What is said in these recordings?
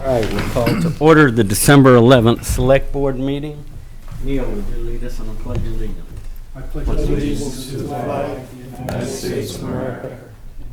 All right, we'll call to order the December 11th Select Board meeting. Neil, would you lead us on the Pledge of Allegiance? I pledge allegiance to the flag of the United States of America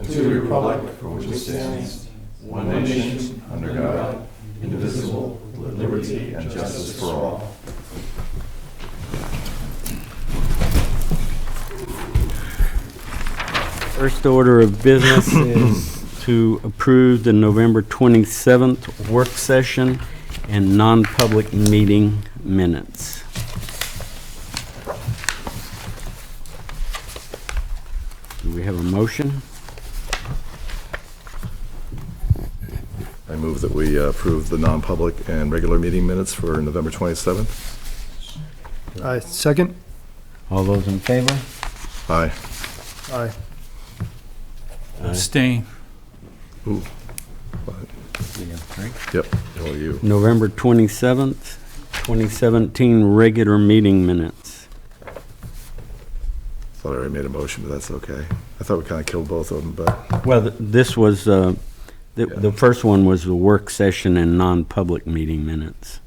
and to the republic for which it stands, one nation, under God, indivisible, with liberty and justice for all. First order of business is to approve the November 27th work session and non-public meeting minutes. Do we have a motion? I move that we approve the non-public and regular meeting minutes for November 27th. Second? All those in favor? Aye. Aye. Abstain. Ooh. We have three. Yep, all you. November 27th, 2017 regular meeting minutes. Thought I already made a motion, but that's okay. I thought we kind of killed both of them, but Well, this was, the first one was the work session and non-public meeting minutes.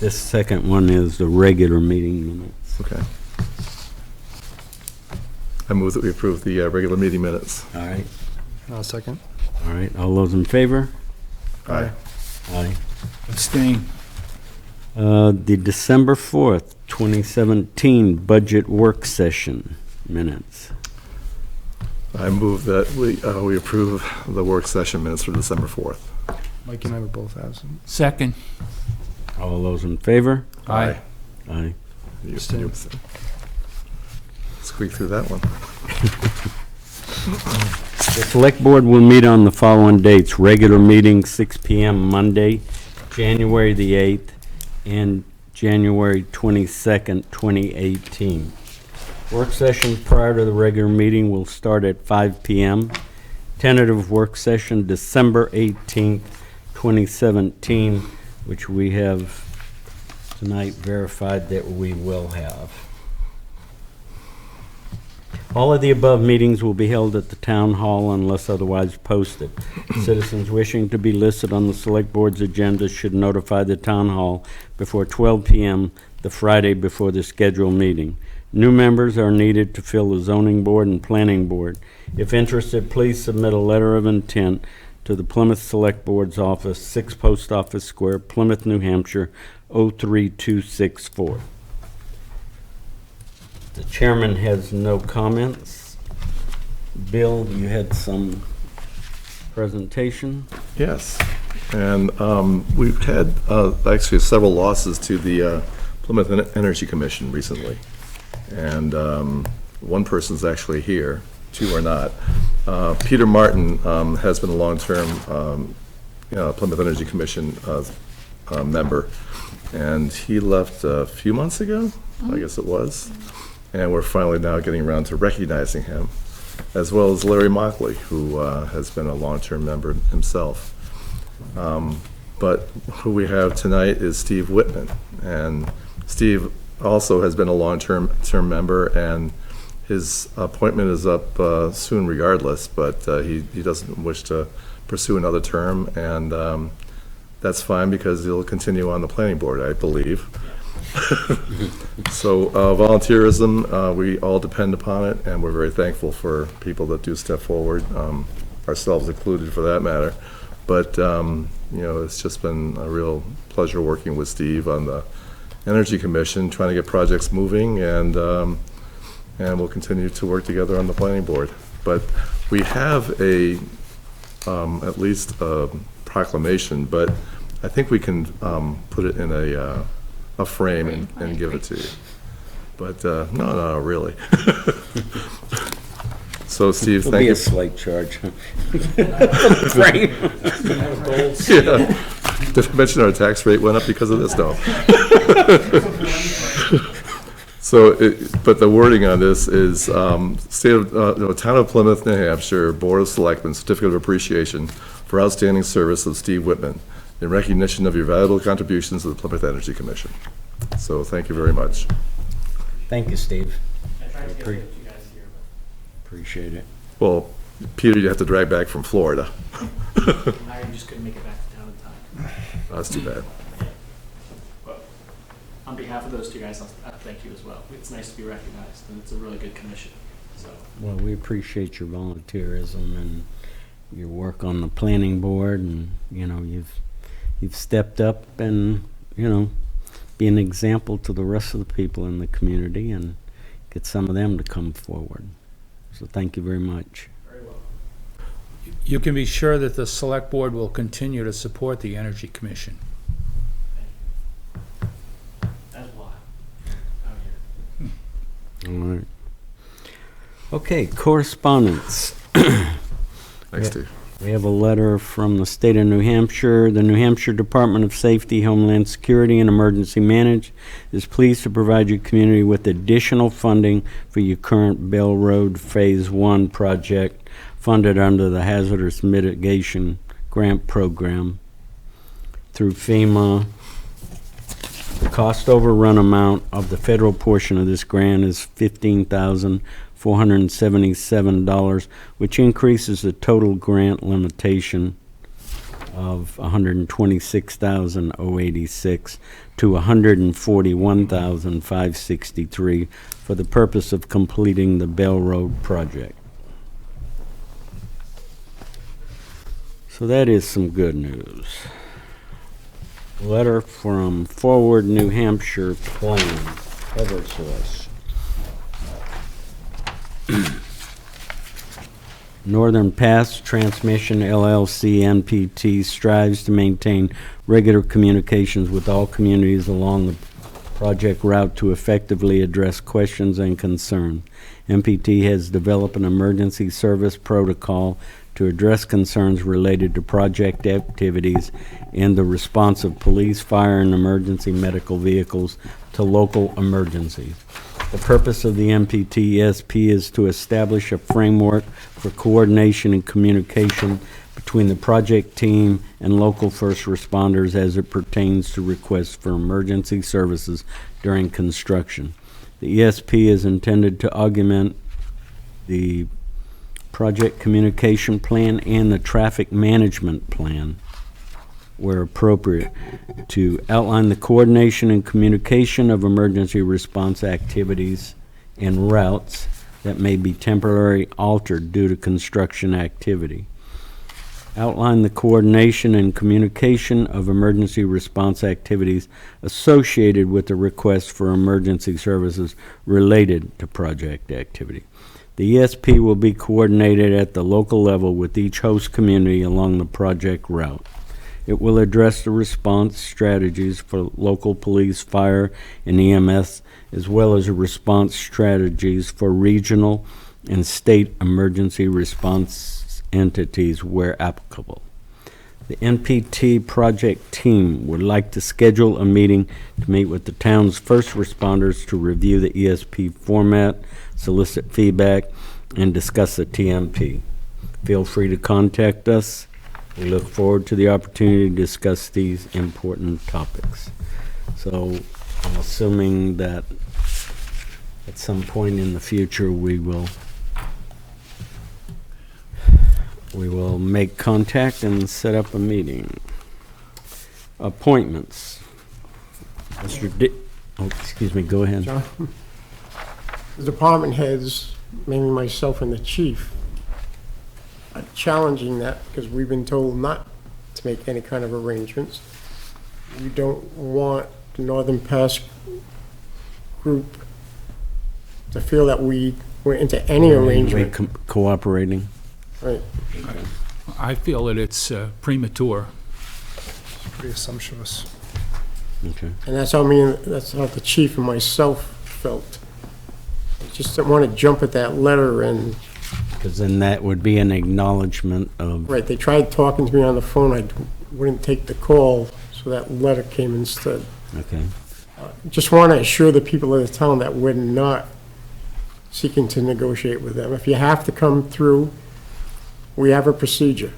This second one is the regular meeting minutes. okay. I move that we approve the regular meeting minutes. All right, Second? all right, all those in favor? Aye. Aye. Abstain. The December 4th, 2017 budget work session minutes. I move that we approve the work session minutes for December 4th. Mike and I were both absent. Second. All those in favor? Aye. Aye. You squeak through that one. The Select Board will meet on the following dates. Regular meeting, 6 p.m. Monday, January the 8th, and January 22nd, 2018. Work sessions prior to the regular meeting will start at 5 p.m. Tentative work session, December 18th, 2017, which we have tonight verified that we will have. All of the above meetings will be held at the Town Hall unless otherwise posted. Citizens wishing to be listed on the Select Board's agenda should notify the Town Hall before 12 p.m. the Friday before the scheduled meeting. New members are needed to fill the Zoning Board and Planning Board. If interested, please submit a letter of intent to the Plymouth Select Board's office, 6 Post Office Square, Plymouth, New Hampshire, 03264. The chairman has no comments. Bill, you had some presentation? Yes, and we've had actually several losses to the Plymouth Energy Commission recently. And one person's actually here, 2 are not. Peter Martin has been a long-term Plymouth Energy Commission member, and he left a few months ago, I guess it was. And we're finally now getting around to recognizing him, as well as Larry Mockley, who has been a long-term member himself. But who we have tonight is Steve Whitman, and Steve also has been a long-term member, and his appointment is up soon regardless, but he doesn't wish to pursue another term, and that's fine because he'll continue on the planning board, I believe. So volunteerism, we all depend upon it, and we're very thankful for people that do step forward, ourselves included for that matter. But it's just been a real pleasure working with Steve on the Energy Commission, trying to get projects moving, and we'll continue to work together on the planning board. But we have at least a proclamation, but I think we can put it in a frame and give it to you. But no, really. So, Steve, It'll thank be you. a slight charge. Frame. Yeah. Did I mention our tax rate went up because of this? No. So, but the wording on this is Town of Plymouth, New Hampshire, Board of Selectmen, Certificate of Appreciation for outstanding service of Steve Whitman in recognition of your valuable contributions to the Plymouth Energy Commission. So, thank you very much. Thank you, Steve. I tried to get you guys here, but Appreciate it. Well, Peter, you have to drag back from Florida. I just couldn't make it back to town in time. That's too bad. But on behalf of those two guys, I'll thank you as well. It's nice to be recognized, and it's a really good commission. So Well, we appreciate your volunteerism and your work on the planning board, and, you know, you've stepped up and, you know, be an example to the rest of the people in the community and get some of them to come forward. So thank you very much. very well. You can be sure that the Select Board will continue to support the Energy Commission. As why out here. All right. Okay, correspondence. Thanks, Steve. We have a letter from the state of New Hampshire. The New Hampshire Department of Safety, Homeland Security, and Emergency Management is pleased to provide your community with additional funding for your current Bell Road Phase 1 project funded under the Hazardous Mitigation Grant Program through FEMA. The cost overrun amount of the federal portion of this grant is $15,477, which increases the total grant limitation of $126,086 to $141,563 for the purpose of completing the Bell Road project. So that is some good news. Letter from Forward New Hampshire Plains, Eversource. Northern Pass Transmission LLC NPT strives to maintain regular communications with all communities along the project route to effectively address questions and concerns. NPT has developed an emergency service protocol to address concerns related to project activities and the response of police, fire, and emergency medical vehicles to local emergencies. The purpose of the MPT-ESP is to establish a framework for coordination and communication between the project team and local first responders as it pertains to requests for emergency services during construction. The ESP is intended to augment the project communication plan and the traffic management plan, where appropriate, to outline the coordination and communication of emergency response activities and routes that may be temporarily altered due to construction activity. Outline the coordination and communication of emergency response activities associated with the request for emergency services related to project activity. The ESP will be coordinated at the local level with each host community along the project route. It will address the response strategies for local police, fire, and EMS, as well as response strategies for regional and state emergency response entities where applicable. The NPT project team would like to schedule a meeting to meet with the town's first responders to review the ESP format, solicit feedback, and discuss the TMP. Feel free to contact us. We look forward to the opportunity to discuss these important topics. So I'm assuming that at some point in the future we will make contact and set up a meeting. Appointments. Excuse me, go ahead. John? The department heads, mainly myself and the chief, are challenging that because we've been told not to make any kind of arrangements. We don't want the Northern Pass group to feel that we were into any arrangement. Cooperating. Right. I feel that it's premature. Pretty assumptuous. Okay. And that's how that's how the chief and myself felt. I just didn't want to jump at that letter and, Because then that would be an acknowledgement of, right, they tried talking to me on the phone, I wouldn't take the call, so that letter came instead. okay. Just want to assure the people of the town that we're not seeking to negotiate with them. If you have to come through, we have a procedure.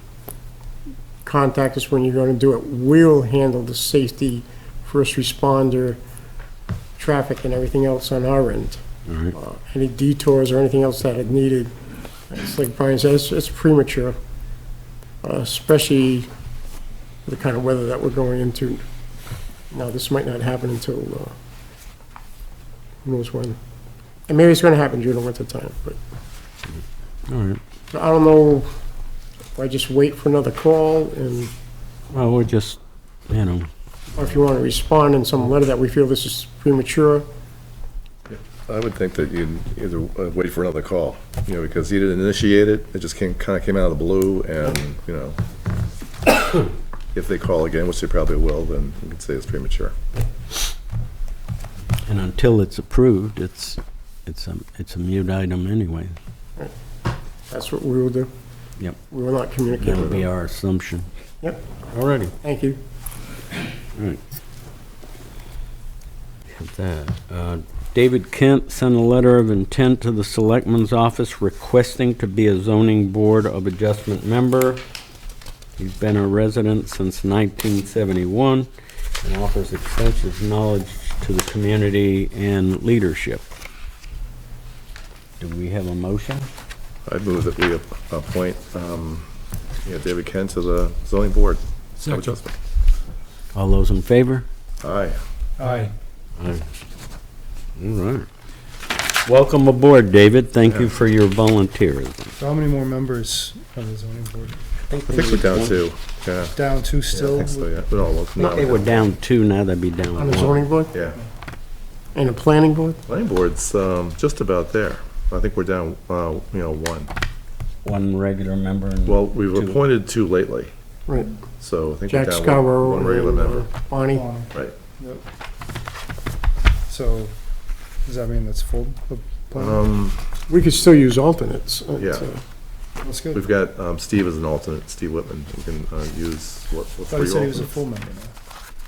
Contact us when you're going to do it. We'll handle the safety, first responder, traffic, and everything else on our end. All right. Any detours or anything else that are needed, It's like Brian says, it's premature, especially the kind of weather that we're going into. Now, this might not happen until, who knows when. And maybe it's gonna happen during the winter time, but All right. I don't know if I just wait for another call and, Well, we're just, you know, or if you want to respond in some letter that we feel this is premature. I would think that you'd either wait for another call, because he didn't initiate it, it just kind of came out of the blue, and, if they call again, which they probably will, then you can say it's premature. and until it's approved, it's a mute item anyway. That's what we will do. Yep. We will not communicate That'll with be them. our assumption. Yep, Alrighty. thank you. All right. Have that. David Kent sent a letter of intent to the Selectman's office requesting to be a zoning board of adjustment member. He's been a resident since 1971 and offers extensive knowledge to the community and leadership. Do we have a motion? I move that we appoint, David Kent to the zoning board. Second. Adjustment. All those in favor? Aye. Aye. Aye. All right. Welcome aboard, David. Thank you for your volunteerism. So how many more members on the zoning board? I think we're down two, yeah. Down two I still? think so, yeah. No, No, they were down two, now they'd be down On the one. zoning board Yeah. and the planning board? Planning board's just about there. I think we're down, one. One regular member and Well, we've two. appointed two lately, Right, so I think we're Jack down Scarborough one regular member. and Bonnie. Right. Yep. So, does that mean that's full? The plan? We could still use alternates. Yeah. That's good. We've got Steve as an alternate, Steve Whitman, who can use, what, I thought three he said he was a alternates? full member now.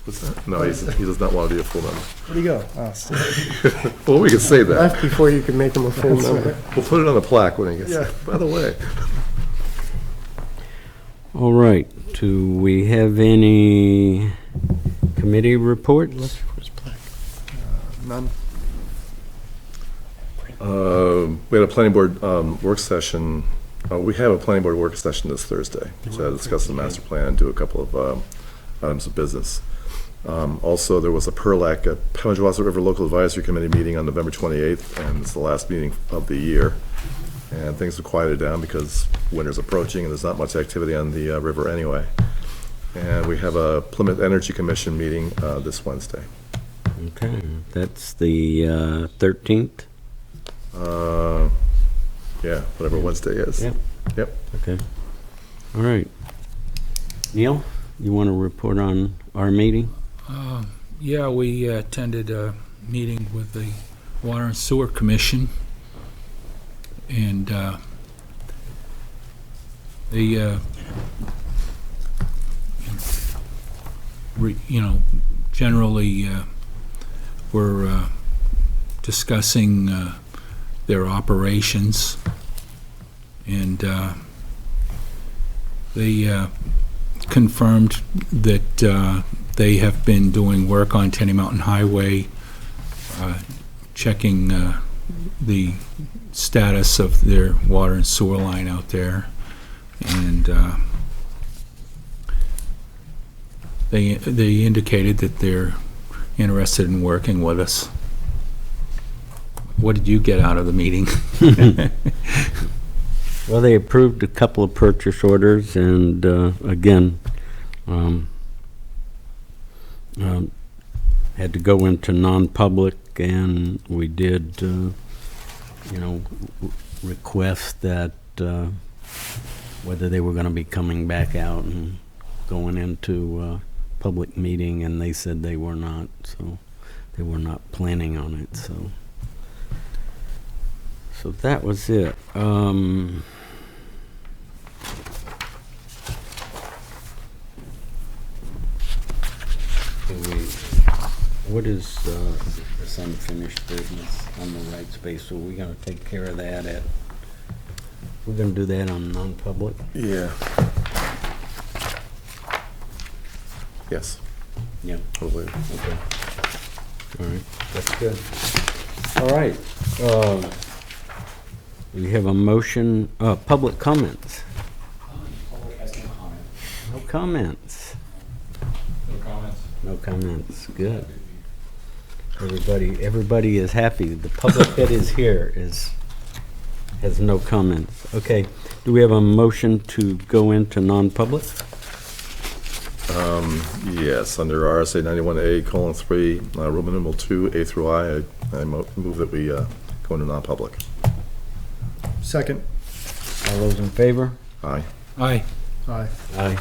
What's that? No, he does not want to be a full member. Where'd he go? Oh, Steve. Well, we can say that. Left before you could make them a full member. We'll put it on the plaque when he gets, Yeah. by the way. All right, do we have any committee reports? None? We had a planning board work session, we have a planning board work session this Thursday to discuss the master plan and do a couple of items of business. Also, there was a PERLAC, a Pemigewasset River Local Advisory Committee meeting on November 28th, and it's the last meeting of the year. And things have quieted down because winter's approaching and there's not much activity on the river anyway. And we have a Plymouth Energy Commission meeting this Wednesday. Okay, that's the 13th? Yeah, whatever Wednesday is. Yep. Yep. Okay. All right. Neil, you want to report on our meeting? Yeah, we attended a meeting with the Water and Sewer Commission, and they, generally were discussing their operations, and they confirmed that they have been doing work on Tenny Mountain Highway, checking the status of their water and sewer line out there, and they indicated that they're interested in working with us. What did you get out of the meeting? Well, they approved a couple of purchase orders, and again, had to go into non-public, and we did, request that whether they were going to be coming back out and going into public meeting, and they said they were not, so they were not planning on it, so. So that was it. What is this unfinished business on the right space? So we're gonna take care of that at, we're gonna do that on non-public? Yeah. Yes, Yeah. totally. Okay. All right, that's good. All right. We have a motion, public comments. Public has no comment. No comments. No comments. No comments. Good. Everybody is happy. The public that is here has no comments. Okay. Do we have a motion to go into non-public? Yes, under RSA 91A:3, Roman numeral 2, A through I move that we go into non-public. Second. All those in favor? Aye. Aye. Aye. Aye.